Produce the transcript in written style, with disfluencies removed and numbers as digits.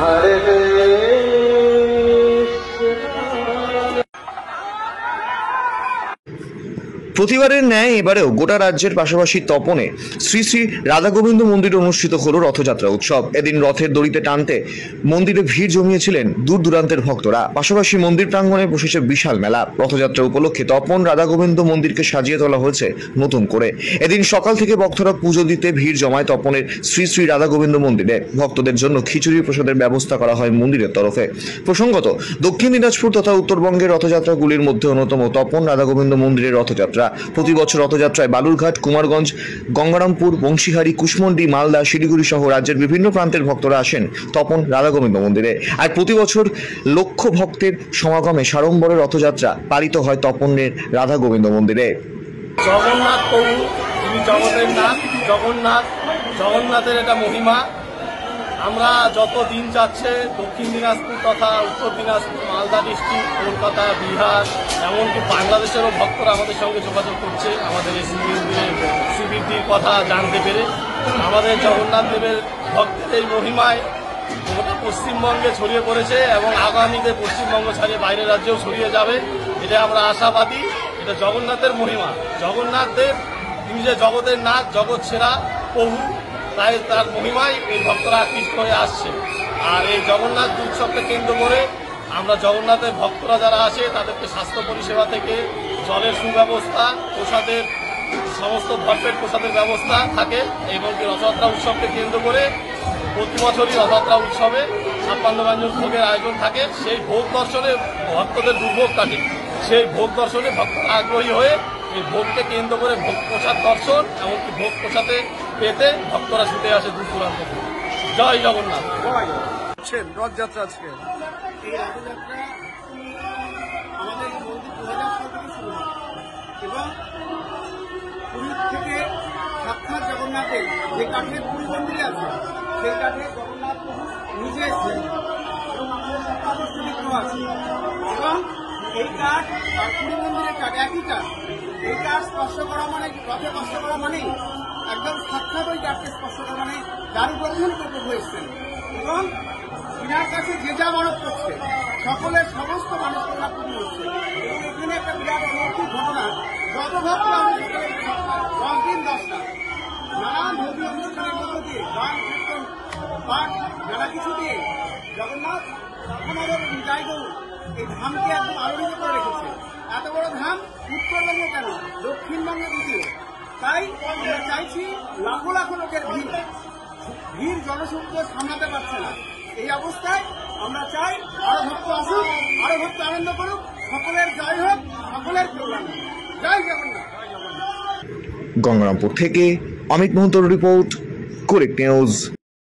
हरे প্রতিবারের ন্যায় এবারেও গোটা রাজ্যের পাশাপাশি তপনে শ্রী শ্রী রাধা গোবিন্দ মন্দিরে অনুষ্ঠিত হল রথযাত্রা উৎসব। এদিন রথের দড়িতে টানতে মন্দিরে ভিড় জমিয়েছিলেন দূর দূরান্তের ভক্তরা। পাশাপাশি মন্দির প্রাঙ্গণে বসেছে বিশাল মেলা। রথযাত্রা উপলক্ষে তপন রাধা গোবিন্দ মন্দিরকে সাজিয়ে তোলা হয়েছে নতুন করে। এদিন সকাল থেকে ভক্তরা পুজো দিতে ভিড় জমায় তপনের শ্রী শ্রী রাধা গোবিন্দ মন্দিরে। ভক্তদের জন্য খিচুড়ি প্রসাদের ব্যবস্থা করা হয় মন্দিরের তরফে। প্রসঙ্গত, দক্ষিণ দিনাজপুর তথা উত্তরবঙ্গের রথযাত্রাগুলির মধ্যে অন্যতম তপন রাধা গোবিন্দ মন্দিরের রথযাত্রা। প্রতি বছর রথযাত্রায় বালুরঘাট, কুমারগঞ্জ, গঙ্গারামপুর, বংশীহারি, কুশমন্ডি, মালদা, শিলিগুড়ি সহ রাজ্যের বিভিন্ন প্রান্তের ভক্তরা আসেন তপন রাধা গোবিন্দ মন্দিরে। আর প্রতি বছর লক্ষ ভক্তের সমাগমে সাড়ম্বরে রথযাত্রা পালিত হয় তপনের রাধা গোবিন্দ মন্দিরে। জগন্নাথ প্রভু, তিনি জগতের নাথ, জগন্নাথের এটা মহিমা। আমরা যত দিন যাচ্ছে দক্ষিণ দিনাজপুর তথা উত্তর দিনাজপুর, মালদা ডিস্ট্রিক্ট, কলকাতা, বিহার, এমনকি বাংলাদেশেরও ভক্তরা আমাদের সঙ্গে যোগাযোগ করছে আমাদের এই শিবিরটির কথা জানতে পেরে। আমাদের জগন্নাথ দেবের ভক্তের এই মহিমায় গোটা পশ্চিমবঙ্গে ছড়িয়ে পড়েছে এবং আগামীতে পশ্চিমবঙ্গ ছাড়িয়ে বাইরের রাজ্যেও ছড়িয়ে যাবে, এটা আমরা আশাবাদী। এটা জগন্নাথের মহিমা। জগন্নাথ দেব তিনি যে জগতের নাথ, জগৎ সেরা প্রভু, তাই তার মহিমায় এই ভক্তরা আকৃষ্ট হয়ে আসছে। আর এই জগন্নাথ উৎসবকে কেন্দ্র করে আমরা জগন্নাথের ভক্তরা যারা আসে তাদেরকে স্বাস্থ্য পরিষেবা থেকে জলের সুব্যবস্থা, প্রসাদের সমস্ত ভরপেট প্রসাদের ব্যবস্থা থাকে। এমনকি রথযাত্রা উৎসবকে কেন্দ্র করে প্রতি বছরই রথযাত্রা উৎসবে 56 ব্যঞ্জন ভোগের আয়োজন থাকে। সেই ভোগ দর্শনে ভক্তদের দুর্ভোগ কাটে। সেই ভোগ দর্শনে ভক্তরা আগ্রহী হয়ে এই ভোগকে কেন্দ্র করে ভোগ প্রসাদ দর্শন, এমনকি ভোগ প্রসাদে পেতে ভক্তরা ছুটে আসে দূর দূরান্ত থেকে। জয় জগন্নাথ। রথযাত্রা আজকে এই রথযাত্রা আমাদের মন্দির 2000 সাল থেকে শুরু হয় এবং পুরী থেকে সাক্ষাৎ জগন্নাথের যে কাঠের পুরী মন্দিরে আছে সেই কাঠে জগন্নাথ নিজে এসেছেন এবং অবশ্য বিগ্রহ আছে এবং এই কাঠ আর পুরী মন্দিরের কাঠ একই কাঠ। এই কাঠ স্পর্শ করা মানে, রথে স্পর্শ করা মানেই একদম সাক্ষাৎ ওই কাঠকে স্পর্শ করা মানে দারু বন্ধন প্রভু হয়েছেন এবং বিনার কাছে যে যা মানত করছে সকলের সমস্ত মানুষরা পূর্ণ হচ্ছে। এবং এখানে একটা বিরাট অলৌকিক ঘটনা, যত ভক্ত আমি 10 দিন 10টা নানান ধর্মীয় অনুষ্ঠানের মধ্য দিয়ে গান, কীর্তন, পাঠ, নানা কিছু দিয়ে জগন্নাথ আমাদের নিতাই গৌর এই ধামকে একদম আলোড়িত করে রেখেছে। এত বড় ধাম উত্তরবঙ্গ কেন, দক্ষিণবঙ্গে দ্বিতীয়। তাই আমরা চাইছি লাখো লাখো লোকের ভিড় জনসমুদ্র সামলাতে পারছে না। এই অবস্থায় আমরা চাই আরো ভক্ত আসুক, আরো ভক্ত আনন্দ করুক, সকলের জয় হোক, সকলের কল্যাণ হোক। জয় জগন্নাথ। গঙ্গারামপুর থেকে অমিত মোহন্তর রিপোর্ট, কুলিক নিউজ।